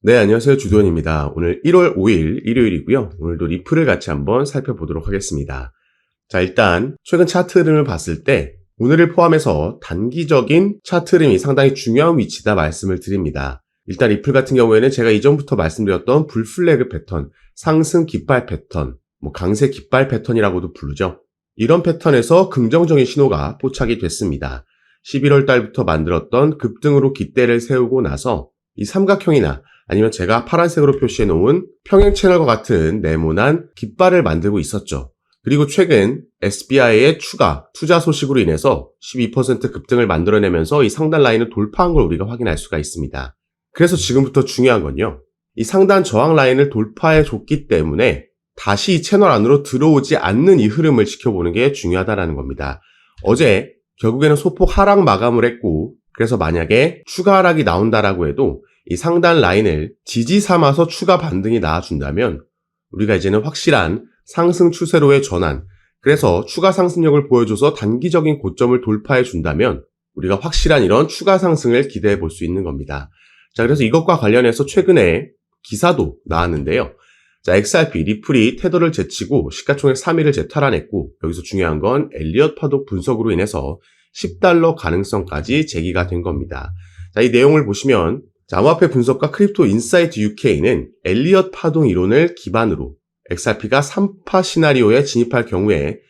네, 안녕하세요. 주도현입니다. 오늘 1월 5일 일요일이고요. 오늘도 리플을 같이 한번 살펴보도록 하겠습니다. 자, 일단 최근 차트 흐름을 봤을 때 오늘을 포함해서 단기적인 차트 흐름이 상당히 중요한 위치다 말씀을 드립니다. 일단 리플 같은 경우에는 제가 이전부터 말씀드렸던 불플래그 패턴, 상승 깃발 패턴, 강세 깃발 패턴이라고도 부르죠. 이런 패턴에서 긍정적인 신호가 포착이 됐습니다. 11월 달부터 만들었던 급등으로 깃대를 세우고 나서 이 삼각형이나 아니면 제가 파란색으로 표시해 놓은 평행 채널과 같은 네모난 깃발을 만들고 있었죠. 그리고 최근 SBI의 추가 투자 소식으로 인해서 12% 급등을 만들어내면서 이 상단 라인을 돌파한 걸 우리가 확인할 수가 있습니다. 그래서 지금부터 중요한 건요. 이 상단 저항 라인을 돌파해 줬기 때문에 다시 이 채널 안으로 들어오지 않는 이 흐름을 지켜보는 게 중요하다는 겁니다. 어제 결국에는 소폭 하락 마감을 했고, 그래서 만약에 추가 하락이 나온다라고 해도 이 상단 라인을 지지 삼아서 추가 반등이 나와준다면 우리가 이제는 확실한 상승 추세로의 전환, 그래서 추가 상승력을 보여줘서 단기적인 고점을 돌파해 준다면 우리가 확실한 이런 추가 상승을 기대해 볼 수 있는 겁니다. 자, 그래서 이것과 관련해서 최근에 기사도 나왔는데요. 자, XRP, 리플이 테더를 제치고 시가총액 3위를 재탈환했고, 여기서 중요한 건 엘리엇 파동 분석으로 인해서 $10 가능성까지 제기가 된 겁니다. 자, 이 내용을 보시면 암호화폐 분석가 크립토 인사이트 UK는 엘리엇 파동 이론을 기반으로 XRP가 3파 시나리오에 진입할 경우에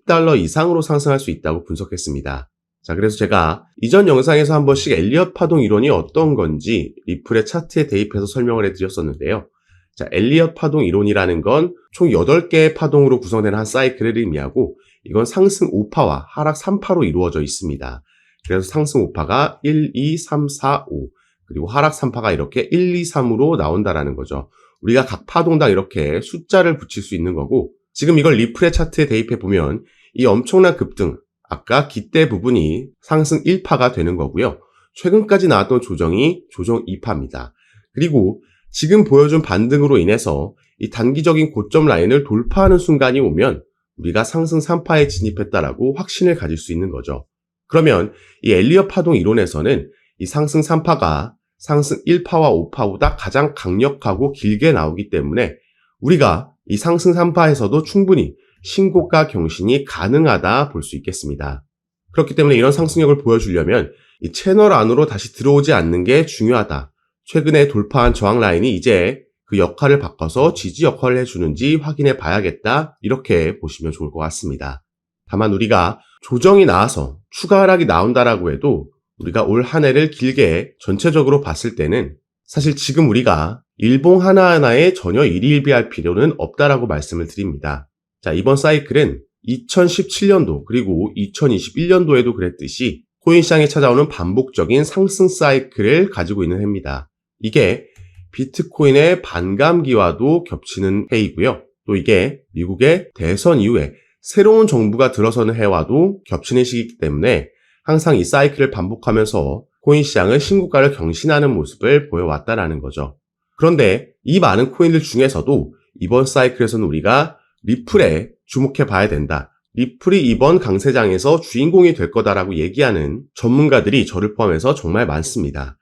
$10 이상으로 상승할 수 있다고 분석했습니다. 자, 그래서 제가 이전 영상에서 한 번씩 엘리엇 파동 이론이 어떤 건지 리플의 차트에 대입해서 설명을 해드렸었는데요. 자, 엘리엇 파동 이론이라는 건 총 8개의 파동으로 구성되는 한 사이클을 의미하고, 이건 상승 5파와 하락 3파로 이루어져 있습니다. 그래서 상승 5파가 1, 2, 3, 4, 5, 그리고 하락 3파가 이렇게 1, 2, 3으로 나온다라는 거죠. 우리가 각 파동당 이렇게 숫자를 붙일 수 있는 거고, 지금 이걸 리플의 차트에 대입해 보면 이 엄청난 급등, 아까 깃대 부분이 상승 1파가 되는 거고요. 최근까지 나왔던 조정이 조정 2파입니다. 그리고 지금 보여준 반등으로 인해서 이 단기적인 고점 라인을 돌파하는 순간이 오면 우리가 상승 3파에 진입했다라고 확신을 가질 수 있는 거죠. 그러면 이 엘리엇 파동 이론에서는 이 상승 3파가 상승 1파와 5파보다 가장 강력하고 길게 나오기 때문에 우리가 이 상승 3파에서도 충분히 신고가 경신이 가능하다 볼 수 있겠습니다. 그렇기 때문에 이런 상승력을 보여주려면 이 채널 안으로 다시 들어오지 않는 게 중요하다. 최근에 돌파한 저항 라인이 이제 그 역할을 바꿔서 지지 역할을 해주는지 확인해 봐야겠다. 이렇게 보시면 좋을 것 같습니다. 다만 우리가 조정이 나와서 추가 하락이 나온다라고 해도 우리가 올 한 해를 길게 전체적으로 봤을 때는 사실 지금 우리가 일봉 하나하나에 전혀 일희일비할 필요는 없다라고 말씀을 드립니다. 자, 이번 사이클은 2017년도 그리고 2021년도에도 그랬듯이 코인 시장에 찾아오는 반복적인 상승 사이클을 가지고 있는 해입니다. 이게 비트코인의 반감기와도 겹치는 해이고요. 또 이게 미국의 대선 이후에 새로운 정부가 들어서는 해와도 겹치는 시기이기 때문에 항상 이 사이클을 반복하면서 코인 시장은 신고가를 경신하는 모습을 보여왔다라는 거죠. 그런데 이 많은 코인들 중에서도 이번 사이클에서는 우리가 리플에 주목해 봐야 된다. 리플이 이번 강세장에서 주인공이 될 거다라고 얘기하는 전문가들이 저를 포함해서 정말 많습니다.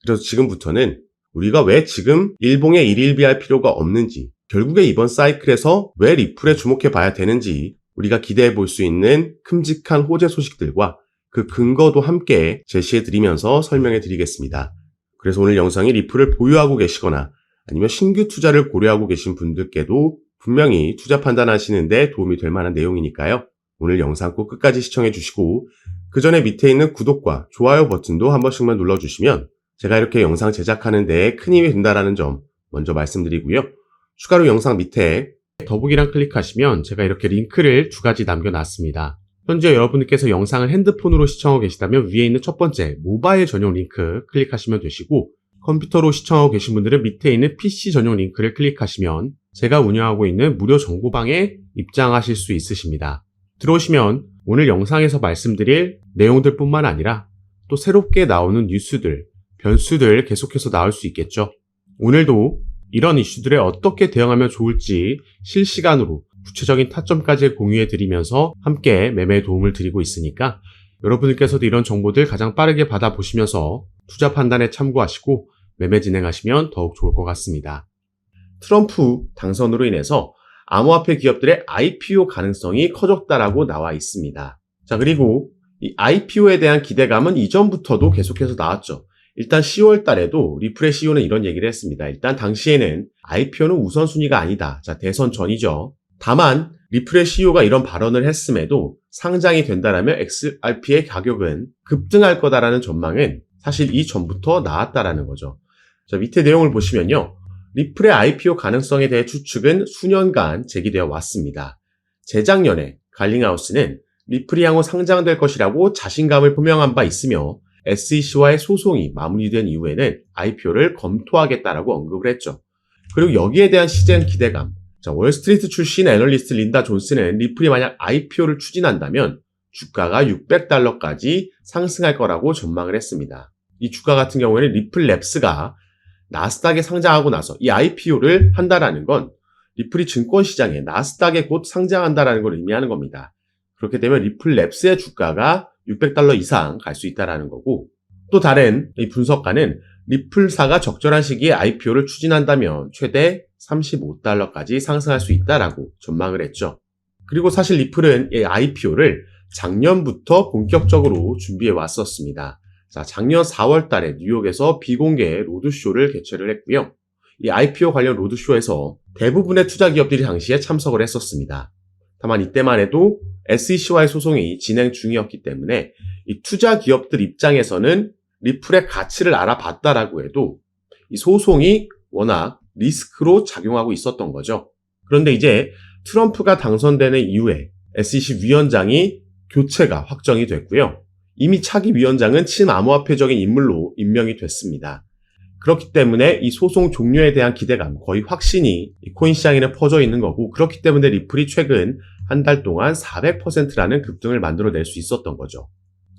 그래서 지금부터는 우리가 왜 지금 일봉에 일일비할 필요가 없는지, 결국에 이번 사이클에서 왜 리플에 주목해 봐야 되는지 우리가 기대해 볼 수 있는 큼직한 호재 소식들과 그 근거도 함께 제시해 드리면서 설명해 드리겠습니다. 그래서 오늘 영상이 리플을 보유하고 계시거나 아니면 신규 투자를 고려하고 계신 분들께도 분명히 투자 판단하시는데 도움이 될 만한 내용이니까요. 오늘 영상 꼭 끝까지 시청해 주시고 그 전에 밑에 있는 구독과 좋아요 버튼도 한 번씩만 눌러주시면 제가 이렇게 영상 제작하는 데 큰 힘이 된다는 점 먼저 말씀드리고요. 추가로 영상 밑에 더보기란 클릭하시면 제가 이렇게 링크를 2가지 남겨놨습니다. 현재 여러분께서 영상을 핸드폰으로 시청하고 계시다면 위에 있는 첫 번째 모바일 전용 링크 클릭하시면 되시고, 컴퓨터로 시청하고 계신 분들은 밑에 있는 PC 전용 링크를 클릭하시면 제가 운영하고 있는 무료 정보방에 입장하실 수 있으십니다. 들어오시면 오늘 영상에서 말씀드릴 내용들 뿐만 아니라 또 새롭게 나오는 뉴스들, 변수들 계속해서 나올 수 있겠죠. 오늘도 이런 이슈들에 어떻게 대응하면 좋을지 실시간으로 구체적인 타점까지 공유해 드리면서 함께 매매에 도움을 드리고 있으니까 여러분들께서도 이런 정보들 가장 빠르게 받아보시면서 투자 판단에 참고하시고 매매 진행하시면 더욱 좋을 것 같습니다. 트럼프 당선으로 인해서 암호화폐 기업들의 IPO 가능성이 커졌다라고 나와 있습니다. 자, 그리고 이 IPO에 대한 기대감은 이전부터도 계속해서 나왔죠. 일단 10월 달에도 리플의 CEO는 이런 얘기를 했습니다. 일단 당시에는 IPO는 우선순위가 아니다. 자, 대선 전이죠. 다만 리플의 CEO가 이런 발언을 했음에도 상장이 된다라면 XRP의 가격은 급등할 거다라는 전망은 사실 이전부터 나왔다라는 거죠. 자, 밑에 내용을 보시면요. 리플의 IPO 가능성에 대해 추측은 수년간 제기되어 왔습니다. 재작년에 갈링하우스는 리플이 향후 상장될 것이라고 자신감을 표명한 바 있으며 SEC와의 소송이 마무리된 이후에는 IPO를 검토하겠다라고 언급을 했죠. 그리고 여기에 대한 시장 기대감. 자, 월스트리트 출신 애널리스트 린다 존스는 리플이 만약 IPO를 추진한다면 주가가 $600까지 상승할 거라고 전망을 했습니다. 이 주가 같은 경우에는 리플랩스가 나스닥에 상장하고 나서 이 IPO를 한다라는 건 리플이 증권시장에 나스닥에 곧 상장한다라는 걸 의미하는 겁니다. 그렇게 되면 리플랩스의 주가가 $600 이상 갈 수 있다라는 거고, 또 다른 이 분석가는 리플사가 적절한 시기에 IPO를 추진한다면 최대 $35까지 상승할 수 있다라고 전망을 했죠. 그리고 사실 리플은 이 IPO를 작년부터 본격적으로 준비해 왔었습니다. 자, 작년 4월 달에 뉴욕에서 비공개 로드쇼를 개최를 했고요. 이 IPO 관련 로드쇼에서 대부분의 투자 기업들이 당시에 참석을 했었습니다. 다만 이때만 해도 SEC와의 소송이 진행 중이었기 때문에 이 투자 기업들 입장에서는 리플의 가치를 알아봤다라고 해도 이 소송이 워낙 리스크로 작용하고 있었던 거죠. 그런데 이제 트럼프가 당선되는 이후에 SEC 위원장이 교체가 확정이 됐고요. 이미 차기 위원장은 친암호화폐적인 인물로 임명이 됐습니다. 그렇기 때문에 이 소송 종료에 대한 기대감, 거의 확신이 이 코인 시장에는 퍼져 있는 거고, 그렇기 때문에 리플이 최근 한 달 동안 400%라는 급등을 만들어낼 수 있었던 거죠.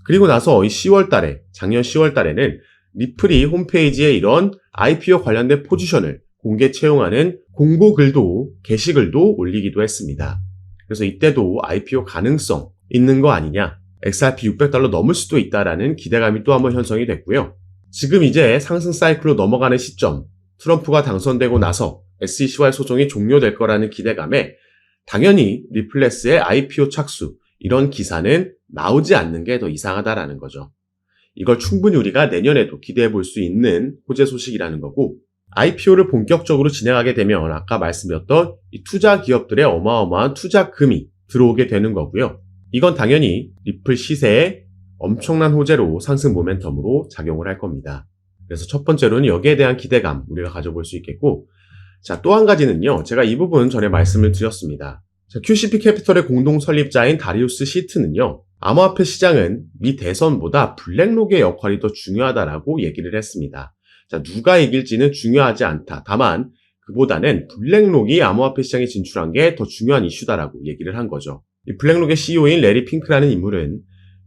그리고 나서 이 10월 달에, 작년 10월 달에는 리플이 홈페이지에 이런 IPO 관련된 포지션을 공개 채용하는 공고글도, 게시글도 올리기도 했습니다. 그래서 이때도 IPO 가능성 있는 거 아니냐, XRP $600 넘을 수도 있다라는 기대감이 또 한번 형성이 됐고요. 지금 이제 상승 사이클로 넘어가는 시점, 트럼프가 당선되고 나서 SEC와의 소송이 종료될 거라는 기대감에 당연히 리플레스의 IPO 착수, 이런 기사는 나오지 않는 게 더 이상하다라는 거죠. 이걸 충분히 우리가 내년에도 기대해 볼 수 있는 호재 소식이라는 거고, IPO를 본격적으로 진행하게 되면 아까 말씀드렸던 이 투자 기업들의 어마어마한 투자금이 들어오게 되는 거고요. 이건 당연히 리플 시세에 엄청난 호재로 상승 모멘텀으로 작용을 할 겁니다. 그래서 첫 번째로는 여기에 대한 기대감 우리가 가져볼 수 있겠고, 자, 또 한 가지는요. 제가 이 부분 전에 말씀을 드렸습니다. 자, QCP 캐피털의 공동 설립자인 다리우스 시트는요. 암호화폐 시장은 미 대선보다 블랙록의 역할이 더 중요하다라고 얘기를 했습니다. 자, 누가 이길지는 중요하지 않다. 다만 그보다는 블랙록이 암호화폐 시장에 진출한 게 더 중요한 이슈다라고 얘기를 한 거죠. 이 블랙록의 CEO인 레리 핑크라는 인물은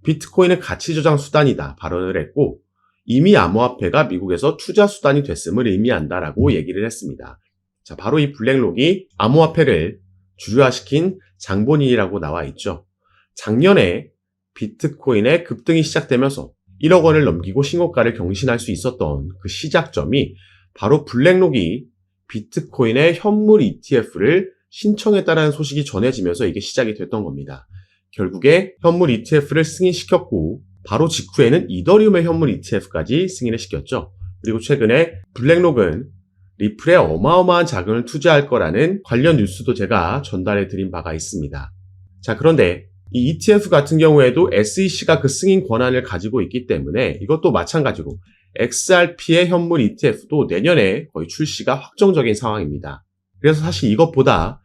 비트코인은 가치 저장 수단이다 발언을 했고, 이미 암호화폐가 미국에서 투자 수단이 됐음을 의미한다라고 얘기를 했습니다. 자, 바로 이 블랙록이 암호화폐를 주류화시킨 장본인이라고 나와 있죠. 작년에 비트코인의 급등이 시작되면서 1억 원을 넘기고 신고가를 경신할 수 있었던 그 시작점이 바로 블랙록이 비트코인의 현물 ETF를 신청했다라는 소식이 전해지면서 이게 시작이 됐던 겁니다. 결국에 현물 ETF를 승인시켰고, 바로 직후에는 이더리움의 현물 ETF까지 승인을 시켰죠. 그리고 최근에 블랙록은 리플에 어마어마한 자금을 투자할 거라는 관련 뉴스도 제가 전달해 드린 바가 있습니다. 자, 그런데 이 ETF 같은 경우에도 SEC가 그 승인 권한을 가지고 있기 때문에 이것도 마찬가지로 XRP의 현물 ETF도 내년에 거의 출시가 확정적인 상황입니다. 그래서 사실 이것보다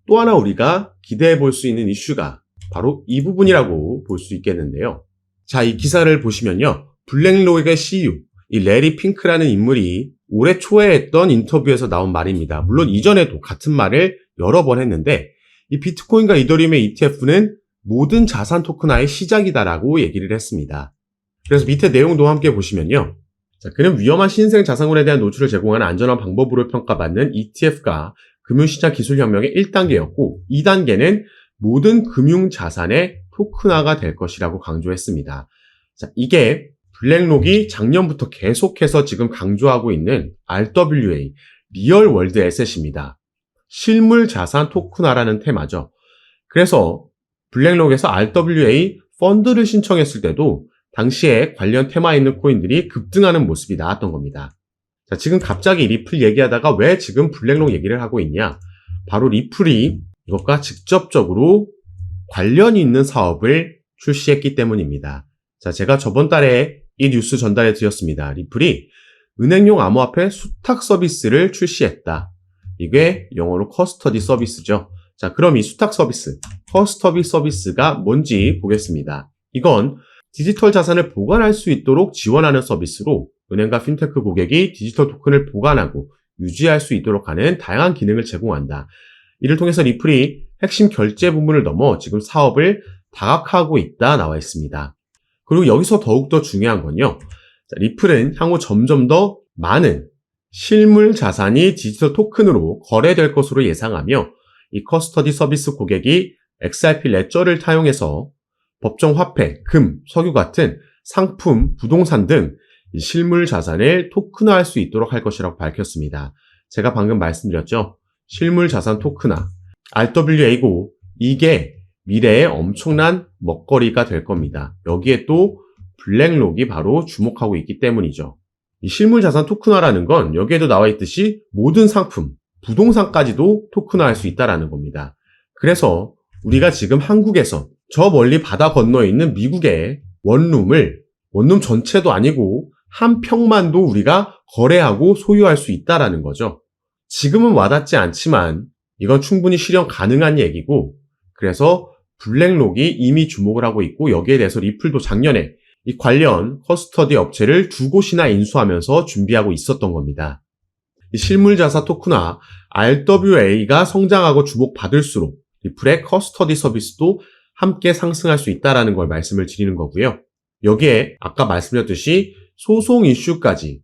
또 하나 우리가 기대해 볼 수 있는 이슈가 바로 이 부분이라고 볼 수 있겠는데요. 자, 이 기사를 보시면요. 블랙록의 CEO, 이 레리 핑크라는 인물이 올해 초에 했던 인터뷰에서 나온 말입니다. 물론 이전에도 같은 말을 여러 번 했는데, 이 비트코인과 이더리움의 ETF는 모든 자산 토큰화의 시작이다라고 얘기를 했습니다. 그래서 밑에 내용도 함께 보시면요. 자, 그는 위험한 신생 자산군에 대한 노출을 제공하는 안전한 방법으로 평가받는 ETF가 금융시장 기술혁명의 1단계였고, 2단계는 모든 금융자산의 토큰화가 될 것이라고 강조했습니다. 자, 이게 블랙록이 작년부터 계속해서 지금 강조하고 있는 RWA, 리얼 월드 에셋입니다. 실물 자산 토큰화라는 테마죠. 그래서 블랙록에서 RWA 펀드를 신청했을 때도 당시에 관련 테마에 있는 코인들이 급등하는 모습이 나왔던 겁니다. 자, 지금 갑자기 리플 얘기하다가 왜 지금 블랙록 얘기를 하고 있냐? 바로 리플이 이것과 직접적으로 관련이 있는 사업을 출시했기 때문입니다. 자, 제가 저번 달에 이 뉴스 전달해 드렸습니다. 리플이 은행용 암호화폐 수탁 서비스를 출시했다. 이게 영어로 커스터디 서비스죠. 자, 그럼 이 수탁 서비스, 커스터디 서비스가 뭔지 보겠습니다. 이건 디지털 자산을 보관할 수 있도록 지원하는 서비스로 은행과 핀테크 고객이 디지털 토큰을 보관하고 유지할 수 있도록 하는 다양한 기능을 제공한다. 이를 통해서 리플이 핵심 결제 부분을 넘어 지금 사업을 다각화하고 있다 나와 있습니다. 그리고 여기서 더욱더 중요한 건요. 자, 리플은 향후 점점 더 많은 실물 자산이 디지털 토큰으로 거래될 것으로 예상하며 이 커스터디 서비스 고객이 XRP 레저를 타용해서 법정 화폐, 금, 석유 같은 상품, 부동산 등 실물 자산을 토큰화할 수 있도록 할 것이라고 밝혔습니다. 제가 방금 말씀드렸죠. 실물 자산 토큰화, RWA고 이게 미래에 엄청난 먹거리가 될 겁니다. 여기에 또 블랙록이 바로 주목하고 있기 때문이죠. 이 실물 자산 토큰화라는 건 여기에도 나와 있듯이 모든 상품, 부동산까지도 토큰화할 수 있다는 겁니다. 그래서 우리가 지금 한국에서 저 멀리 바다 건너에 있는 미국의 원룸 전체도 아니고 한 평만도 우리가 거래하고 소유할 수 있다는 거죠. 지금은 와닿지 않지만 이건 충분히 실현 가능한 얘기고 그래서 블랙록이 이미 주목을 하고 있고 여기에 대해서 리플도 작년에 이 관련 커스터디 업체를 2곳이나 인수하면서 준비하고 있었던 겁니다. 이 실물자산 토큰화 RWA가 성장하고 주목받을수록 리플의 커스터디 서비스도 함께 상승할 수 있다는 걸 말씀을 드리는 거고요. 여기에 아까 말씀드렸듯이 소송 이슈까지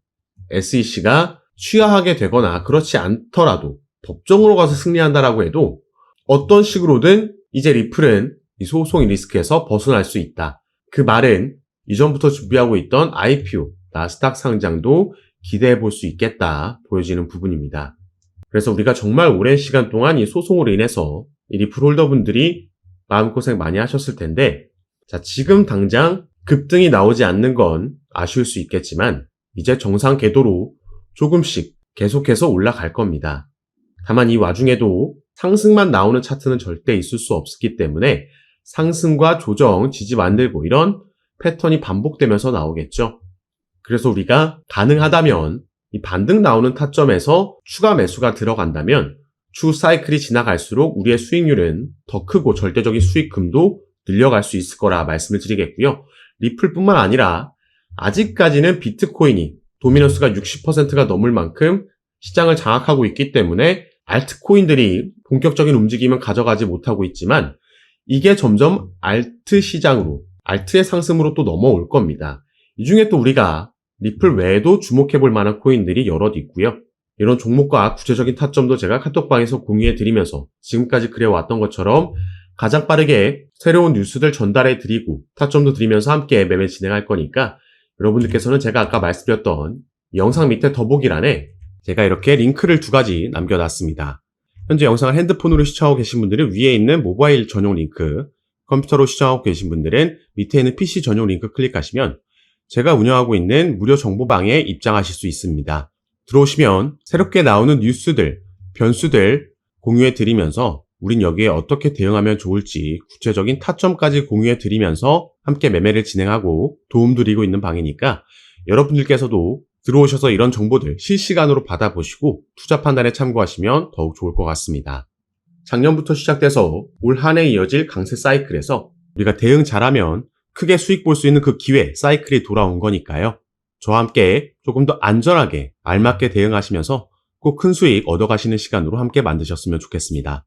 SEC가 취하하게 되거나 그렇지 않더라도 법정으로 가서 승리한다라고 해도 어떤 식으로든 이제 리플은 이 소송의 리스크에서 벗어날 수 있다. 그 말은 이전부터 준비하고 있던 IPO, 나스닥 상장도 기대해 볼 수 있겠다 보여지는 부분입니다. 그래서 우리가 정말 오랜 시간 동안 이 소송으로 인해서 이 리플 홀더분들이 마음고생 많이 하셨을 텐데 자, 지금 당장 급등이 나오지 않는 건 아쉬울 수 있겠지만 이제 정상 궤도로 조금씩 계속해서 올라갈 겁니다. 다만 이 와중에도 상승만 나오는 차트는 절대 있을 수 없기 때문에 상승과 조정, 지지 만들고 이런 패턴이 반복되면서 나오겠죠. 그래서 우리가 가능하다면 이 반등 나오는 타점에서 추가 매수가 들어간다면 추후 사이클이 지나갈수록 우리의 수익률은 더 크고 절대적인 수익금도 늘려갈 수 있을 거라 말씀을 드리겠고요. 리플뿐만 아니라 아직까지는 비트코인이 도미넌스가 60%가 넘을 만큼 시장을 장악하고 있기 때문에 알트코인들이 본격적인 움직임은 가져가지 못하고 있지만 이게 점점 알트 시장으로, 알트의 상승으로 또 넘어올 겁니다. 이 중에 또 우리가 리플 외에도 주목해 볼 만한 코인들이 여럿 있고요. 이런 종목과 구체적인 타점도 제가 카톡방에서 공유해 드리면서 지금까지 그래왔던 것처럼 가장 빠르게 새로운 뉴스들 전달해 드리고 타점도 드리면서 함께 매매 진행할 거니까 여러분들께서는 제가 아까 말씀드렸던 영상 밑에 더보기란에 제가 이렇게 링크를 2가지 남겨놨습니다. 현재 영상을 핸드폰으로 시청하고 계신 분들은 위에 있는 모바일 전용 링크, 컴퓨터로 시청하고 계신 분들은 밑에 있는 PC 전용 링크 클릭하시면 제가 운영하고 있는 무료 정보방에 입장하실 수 있습니다. 들어오시면 새롭게 나오는 뉴스들, 변수들 공유해 드리면서 우린 여기에 어떻게 대응하면 좋을지 구체적인 타점까지 공유해 드리면서 함께 매매를 진행하고 도움 드리고 있는 방이니까 여러분들께서도 들어오셔서 이런 정보들 실시간으로 받아보시고 투자 판단에 참고하시면 더욱 좋을 것 같습니다. 작년부터 시작돼서 올 한 해 이어질 강세 사이클에서 우리가 대응 잘하면 크게 수익 볼 수 있는 그 기회, 사이클이 돌아온 거니까요. 저와 함께 조금 더 안전하게 알맞게 대응하시면서 꼭 큰 수익 얻어가시는 시간으로 함께 만드셨으면 좋겠습니다.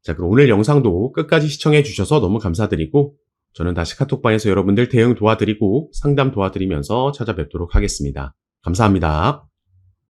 자, 그럼 오늘 영상도 끝까지 시청해 주셔서 너무 감사드리고 저는 다시 카톡방에서 여러분들 대응 도와드리고 상담 도와드리면서 찾아뵙도록 하겠습니다. 감사합니다.